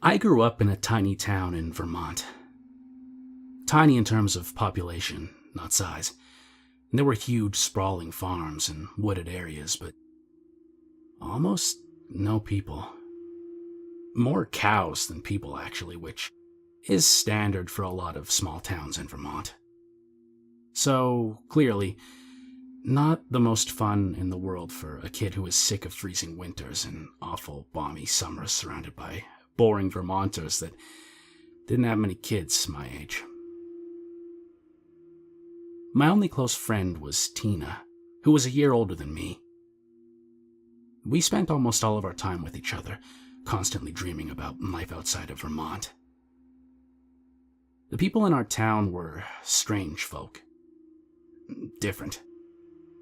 I grew up in a tiny town in Vermont. Tiny in terms of population, not size. There were huge, sprawling farms and wooded areas, but almost no people. More cows than people, actually, which is standard for a lot of small towns in Vermont. So, clearly, not the most fun in the world for a kid who is sick of freezing winters and awful, balmy summers surrounded by boring Vermonters that didn't have many kids my age. My only close friend was Tina, who was a year older than me. We spent almost all of our time with each other, constantly dreaming about life outside of Vermont. The people in our town were strange folk. Different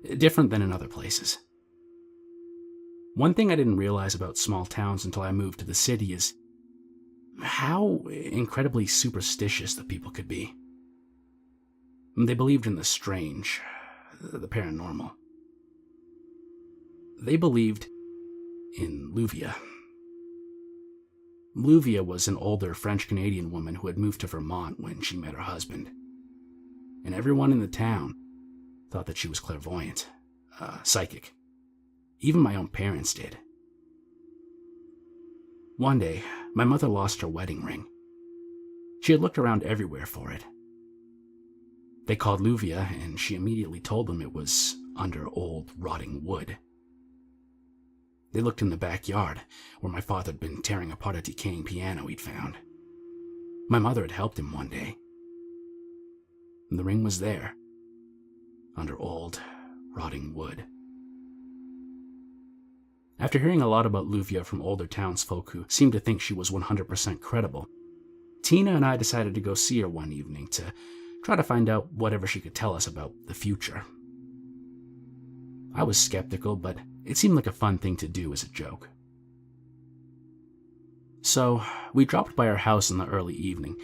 than in other places. One thing I didn't realize about small towns until I moved to the city is how incredibly superstitious the people could be. They believed in the strange, the paranormal. They believed in Luvia. Luvia was an older French-Canadian woman who had moved to Vermont when she met her husband. And everyone in the town thought that she was clairvoyant, psychic. Even my own parents did. One day, my mother lost her wedding ring. She had looked around everywhere for it. They called Luvia, and she immediately told them it was under old, rotting wood. They looked in the backyard, where my father had been tearing apart a decaying piano he'd found. My mother had helped him one day. And the ring was there, under old, rotting wood. After hearing a lot about Luvia from older townsfolk who seemed to think she was 100% credible, Tina and I decided to go see her one evening to try to find out whatever she could tell us about the future. I was skeptical, but it seemed like a fun thing to do as a joke. So, we dropped by her house in the early evening,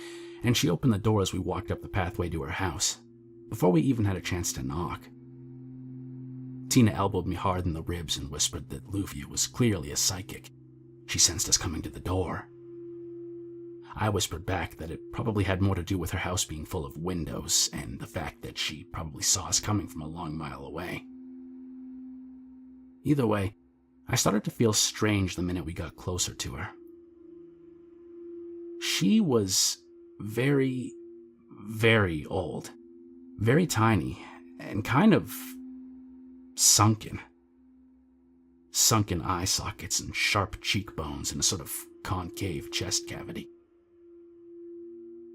and she opened the door as we walked up the pathway to her house, before we even had a chance to knock. Tina elbowed me hard in the ribs and whispered that Luvia was clearly a psychic. She sensed us coming to the door. I whispered back that it probably had more to do with her house being full of windows and the fact that she probably saw us coming from a long mile away. Either way, I started to feel strange the minute we got closer to her. She was very, very old, very tiny, and kind of sunken. Sunken eye sockets and sharp cheekbones and a sort of concave chest cavity.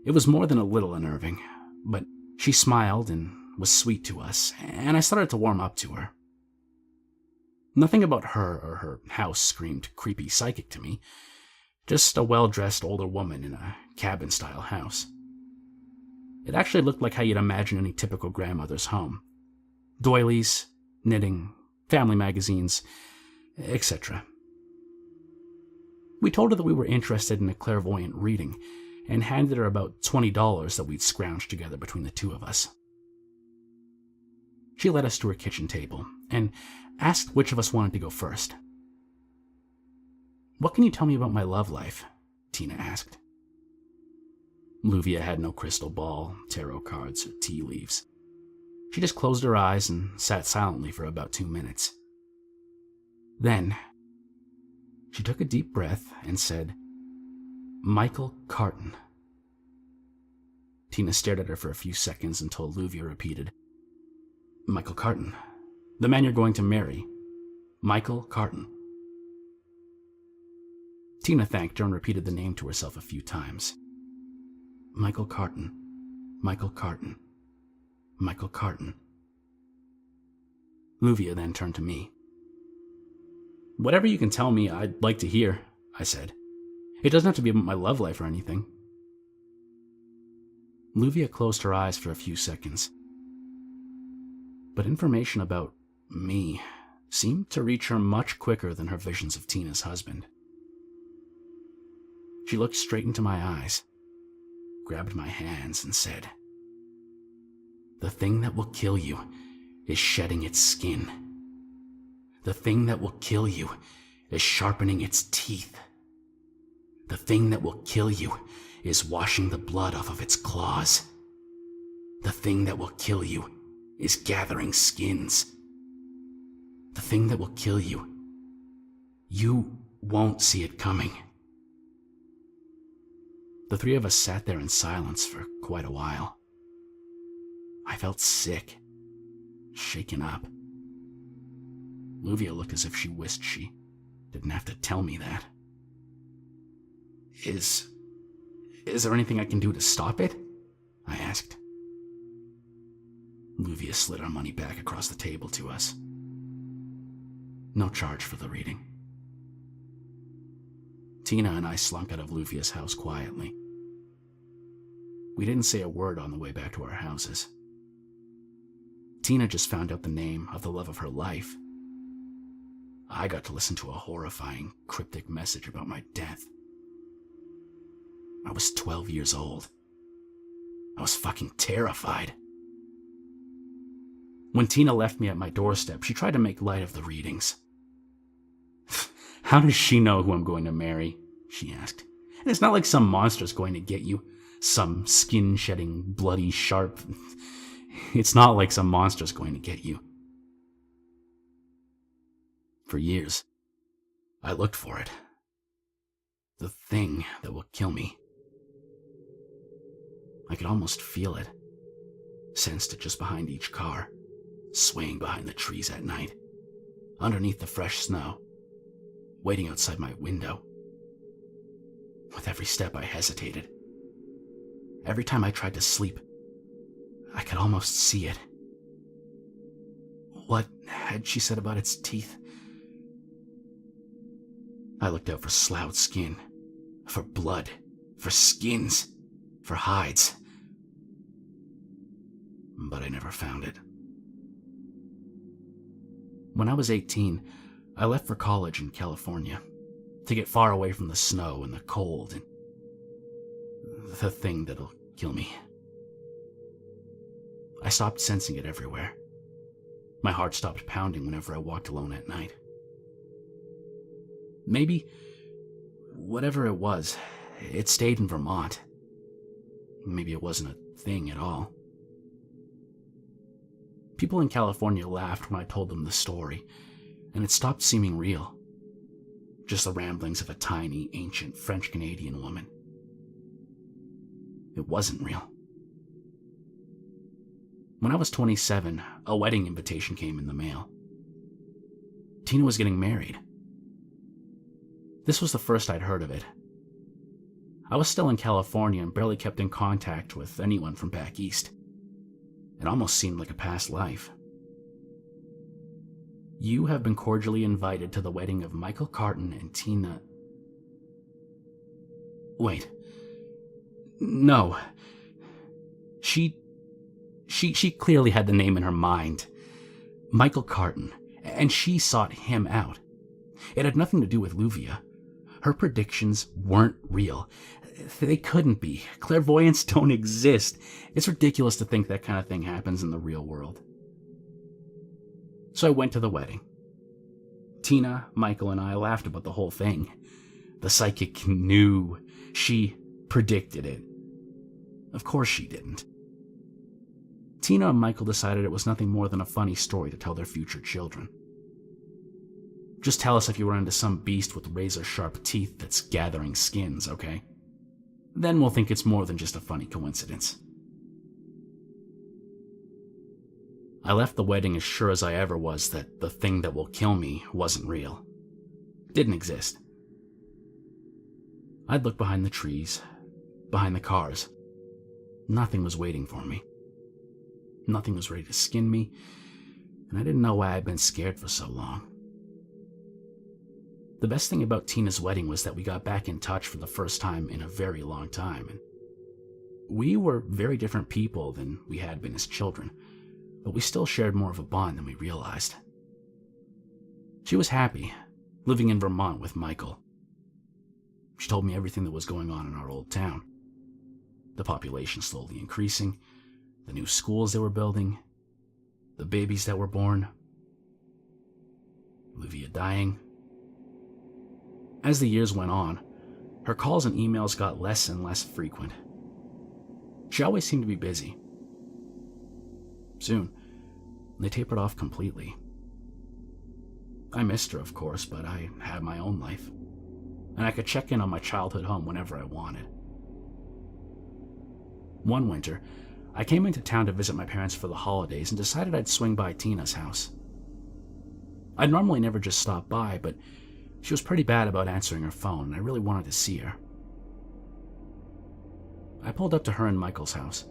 It was more than a little unnerving, but she smiled and was sweet to us, and I started to warm up to her. Nothing about her or her house screamed creepy psychic to me, just a well-dressed older woman in a cabin-style house. It actually looked like how you'd imagine any typical grandmother's home. Doilies, knitting, family magazines, etc. We told her that we were interested in a clairvoyant reading, and handed her about $20 that we'd scrounged together between the two of us. She led us to her kitchen table, and asked which of us wanted to go first. "What can you tell me about my love life?" Tina asked. Luvia had no crystal ball, tarot cards, or tea leaves. She just closed her eyes and sat silently for about 2 minutes. Then, she took a deep breath and said, "Michael Carton." Tina stared at her for a few seconds until Luvia repeated, "Michael Carton, the man you're going to marry. Michael Carton." Tina thanked her and repeated the name to herself a few times. "Michael Carton, Michael Carton, Michael Carton." Luvia then turned to me. "Whatever you can tell me, I'd like to hear," I said. "It doesn't have to be about my love life or anything." Luvia closed her eyes for a few seconds. But information about me seemed to reach her much quicker than her visions of Tina's husband. She looked straight into my eyes, grabbed my hands, and said, "The thing that will kill you is shedding its skin. The thing that will kill you is sharpening its teeth. The thing that will kill you is washing the blood off of its claws. The thing that will kill you is gathering skins. The thing that will kill you, you won't see it coming. The three of us sat there in silence for quite a while. I felt sick, shaken up. Luvia looked as if she wished she didn't have to tell me that. Is there anything I can do to stop it? I asked. Luvia slid our money back across the table to us. No charge for the reading. Tina and I slunk out of Luvia's house quietly. We didn't say a word on the way back to our houses. Tina just found out the name of the love of her life. I got to listen to a horrifying, cryptic message about my death. I was 12 years old. I was fucking terrified. When Tina left me at my doorstep, she tried to make light of the readings. How does she know who I'm going to marry? She asked. And it's not like some monster's going to get you. Some skin-shedding, bloody, sharp... It's not like some monster's going to get you. For years, I looked for it. The thing that will kill me. I could almost feel it. Sensed it just behind each car, swaying behind the trees at night, underneath the fresh snow, waiting outside my window. With every step I hesitated. Every time I tried to sleep, I could almost see it. What had she said about its teeth? I looked out for sloughed skin, for blood, for skins, for hides. But I never found it. When I was 18, I left for college in California to get far away from the snow and the cold and the thing that'll kill me. I stopped sensing it everywhere. My heart stopped pounding whenever I walked alone at night. Maybe, whatever it was, it stayed in Vermont. Maybe it wasn't a thing at all. People in California laughed when I told them the story, and it stopped seeming real. Just the ramblings of a tiny, ancient French-Canadian woman. It wasn't real. When I was 27, a wedding invitation came in the mail. Tina was getting married. This was the first I'd heard of it. I was still in California and barely kept in contact with anyone from back east. It almost seemed like a past life. You have been cordially invited to the wedding of Michael Carton and Tina... Wait. No. She clearly had the name in her mind. Michael Carton, and she sought him out. It had nothing to do with Luvia. Her predictions weren't real. They couldn't be. Clairvoyants don't exist. It's ridiculous to think that kind of thing happens in the real world. So I went to the wedding. Tina, Michael, and I laughed about the whole thing. The psychic knew. She predicted it. Of course she didn't. Tina and Michael decided it was nothing more than a funny story to tell their future children. Just tell us if you run into some beast with razor-sharp teeth that's gathering skins, okay? Then we'll think it's more than just a funny coincidence. I left the wedding as sure as I ever was that the thing that will kill me wasn't real. Didn't exist. I'd look behind the trees, behind the cars. Nothing was waiting for me. Nothing was ready to skin me, and I didn't know why I'd been scared for so long. The best thing about Tina's wedding was that we got back in touch for the first time in a very long time, and we were very different people than we had been as children, but we still shared more of a bond than we realized. She was happy, living in Vermont with Michael. She told me everything that was going on in our old town. The population slowly increasing, the new schools they were building, the babies that were born, Luvia dying. As the years went on, Her calls and emails got less and less frequent. She always seemed to be busy. Soon, they tapered off completely. I missed her, of course, but I had my own life, and I could check in on my childhood home whenever I wanted. One winter, I came into town to visit my parents for the holidays and decided I'd swing by Tina's house. I'd normally never just stop by, but she was pretty bad about answering her phone, and I really wanted to see her. I pulled up to her and Michael's house.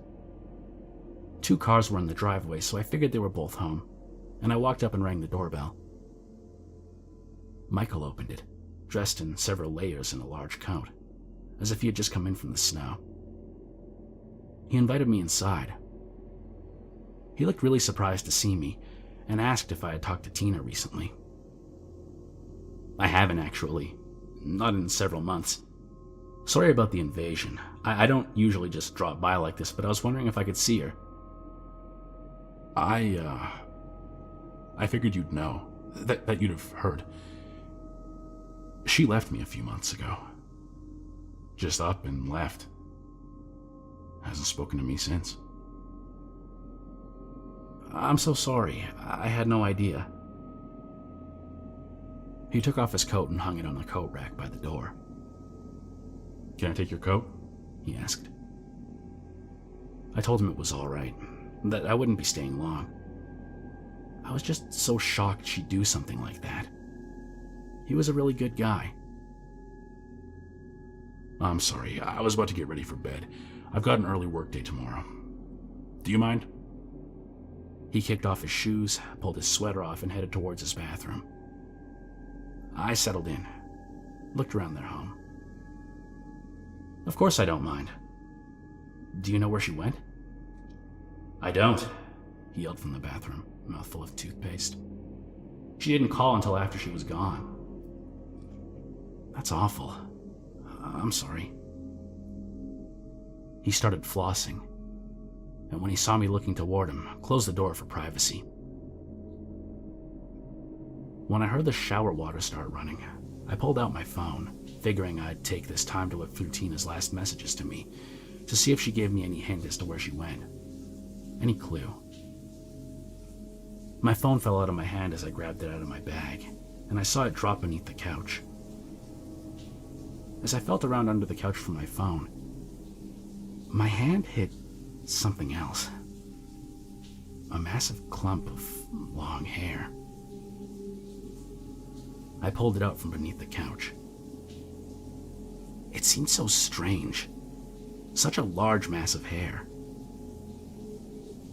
2 cars were in the driveway, so I figured they were both home, and I walked up and rang the doorbell. Michael opened it, dressed in several layers in a large coat, as if he had just come in from the snow. He invited me inside. He looked really surprised to see me, and asked if I had talked to Tina recently. I haven't, actually. Not in several months. Sorry about the invasion. I don't usually just drop by like this, but I was wondering if I could see her. I figured you'd know. That you'd have heard. She left me a few months ago. Just up and left. Hasn't spoken to me since. I'm so sorry. I had no idea. He took off his coat and hung it on a coat rack by the door. Can I take your coat? He asked. I told him it was all right, that I wouldn't be staying long. I was just so shocked she'd do something like that. He was a really good guy. I'm sorry, I was about to get ready for bed. I've got an early workday tomorrow. Do you mind? He kicked off his shoes, pulled his sweater off, and headed towards his bathroom. I settled in, looked around their home. Of course I don't mind. Do you know where she went? I don't, he yelled from the bathroom, a mouthful of toothpaste. She didn't call until after she was gone. That's awful. I'm sorry. He started flossing, and when he saw me looking toward him, closed the door for privacy. When I heard the shower water start running, I pulled out my phone, figuring I'd take this time to look through Tina's last messages to me, to see if she gave me any hint as to where she went. Any clue. My phone fell out of my hand as I grabbed it out of my bag, and I saw it drop beneath the couch. As I felt around under the couch for my phone, my hand hit something else. A massive clump of long hair. I pulled it out from beneath the couch. It seemed so strange. Such a large mass of hair.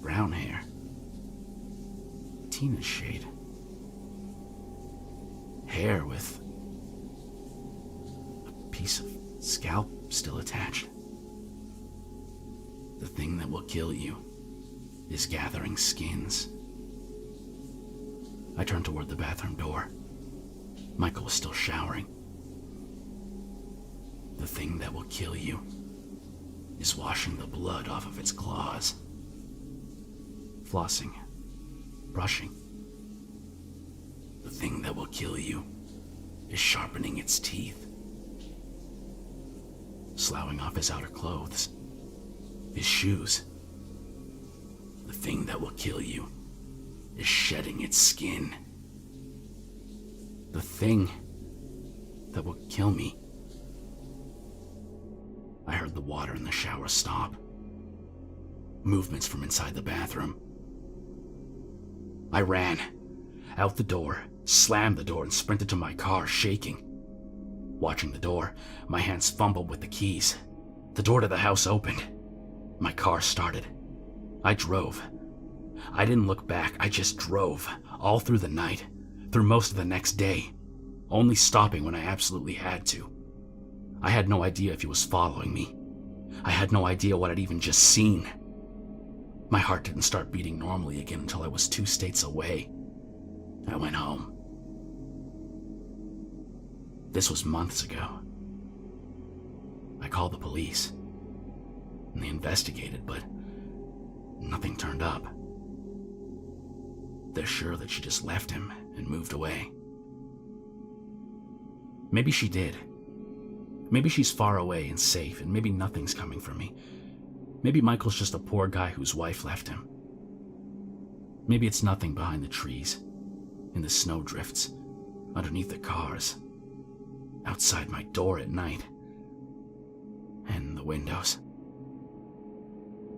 Brown hair. Tina's shade. Hair with a piece of scalp still attached. The thing that will kill you is gathering skins. I turned toward the bathroom door. Michael was still showering. The thing that will kill you is washing the blood off of its claws. Flossing. Brushing. The thing that will kill you is sharpening its teeth. Sloughing off his outer clothes. His shoes. The thing that will kill you is shedding its skin. The thing that will kill me. I heard the water in the shower stop. Movements from inside the bathroom. I ran out the door, slammed the door, and sprinted to my car, shaking. Watching the door, my hands fumbled with the keys. The door to the house opened. My car started. I drove. I didn't look back, I just drove, all through the night, through most of the next day, only stopping when I absolutely had to. I had no idea if he was following me. I had no idea what I'd even just seen. My heart didn't start beating normally again until I was 2 states away. I went home. This was months ago. I called the police, and they investigated, but nothing turned up. They're sure that she just left him and moved away. Maybe she did. Maybe she's far away and safe, and maybe nothing's coming for me. Maybe Michael's just a poor guy whose wife left him. Maybe it's nothing behind the trees, in the snowdrifts, underneath the cars, outside my door at night, and the windows.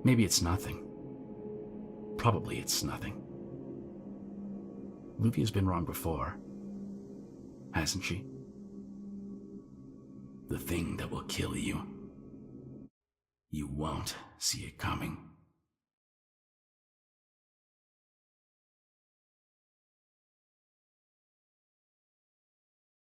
Maybe it's nothing. Probably it's nothing. Luvia's been wrong before, hasn't she? The thing that will kill you. You won't see it coming.